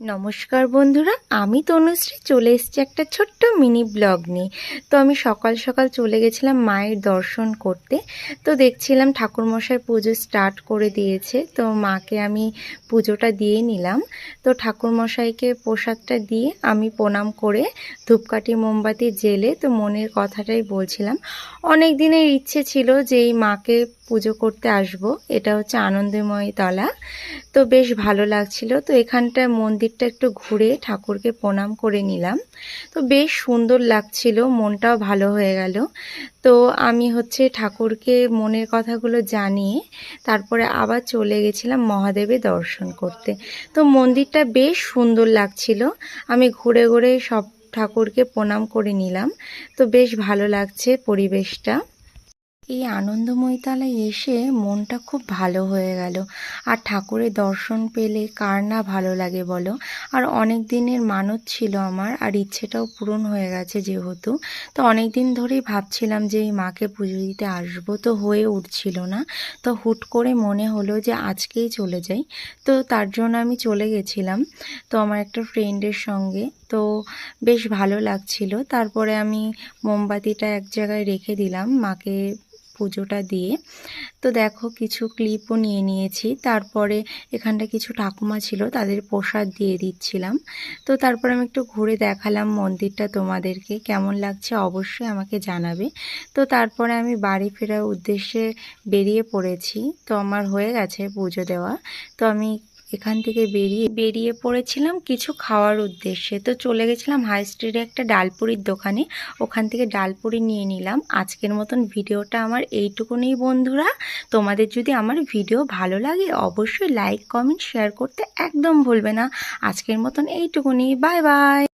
নমস্কার বন্ধুরা, আমি তনুশ্রী চলে এসেছি একটা ছোট্ট মিনি ব্লগ নিয়ে। তো আমি সকাল সকাল চলে গেছিলাম মায়ের দর্শন করতে। তো দেখছিলাম ঠাকুরমশাই পুজো স্টার্ট করে দিয়েছে, তো মাকে আমি পুজোটা দিয়ে নিলাম। তো ঠাকুরমশাইকে প্রসাদটা দিয়ে আমি প্রণাম করে ধূপকাঠি মোমবাতি জেলে তো মনের কথাটাই বলছিলাম। অনেক দিনের ইচ্ছে ছিল যে এই মাকে পুজো করতে আসব। এটা হচ্ছে আনন্দময়ী তলা। তো বেশ ভালো লাগছিল। তো এখানটায় মন্দিরটা একটু ঘুরে ঠাকুরকে প্রণাম করে নিলাম। তো বেশ সুন্দর লাগছিল, মনটাও ভালো হয়ে গেল। তো আমি হচ্ছে ঠাকুরকে মনের কথাগুলো জানিয়ে তারপরে আবার চলে গেছিলাম মহাদেবের দর্শন করতে। তো মন্দিরটা বেশ সুন্দর লাগছিল। আমি ঘুরে ঘুরে সব ঠাকুরকে প্রণাম করে নিলাম। তো বেশ ভালো লাগছে পরিবেশটা। এই আনন্দময়ী তলায় এসে মনটা খুব ভালো হয়ে গেল। আর ঠাকুরের দর্শন পেলে কার না ভালো লাগে বলো। আর অনেক দিনের মানত ছিল আমার, আর ইচ্ছেটাও পূরণ হয়ে গেছে যেহেতু। তো অনেক দিন ধরেই ভাবছিলাম যে এই মাকে পুজো দিতে আসবো, তো হয়ে উঠছিল না। তো হুট করে মনে হলো যে আজকেই চলে যাই। তো তার জন্য আমি চলে গেছিলাম, তো আমার একটা ফ্রেন্ডের সঙ্গে। তো বেশ ভালো লাগছিল। তারপরে আমি মোমবাতিটা এক জায়গায় রেখে দিলাম মাকে পুজোটা দিয়ে। তো দেখো কিছু ক্লিপও নিয়ে নিয়েছি। তারপরে এখানটা কিছু ঠাকুমা ছিল, তাদের প্রসাদ দিয়ে দিচ্ছিলাম। তো তারপর আমি একটু ঘুরে দেখালাম মন্দিরটা তোমাদেরকে। কেমন লাগছে অবশ্যই আমাকে জানাবে। তো তারপরে আমি বাড়ি ফেরার উদ্দেশ্যে বেরিয়ে পড়েছি। তো আমার হয়ে গেছে পুজো দেওয়া। তো আমি এখান থেকে বেরিয়ে পড়েছিলাম কিছু খাওয়ার উদ্দেশ্যে। তো চলে গেছিলাম হাই স্ট্রিটে একটা ডালপুরির দোকানে। ওখান থেকে ডালপুরি নিয়ে নিলাম। আজকের মতন ভিডিওটা আমার এইটুকুনি বন্ধুরা। তোমাদের যদি আমার ভিডিও ভালো লাগে অবশ্যই লাইক কমেন্ট শেয়ার করতে একদম ভুলবে না। আজকের মতন এইটুকুনি, বাই বাই।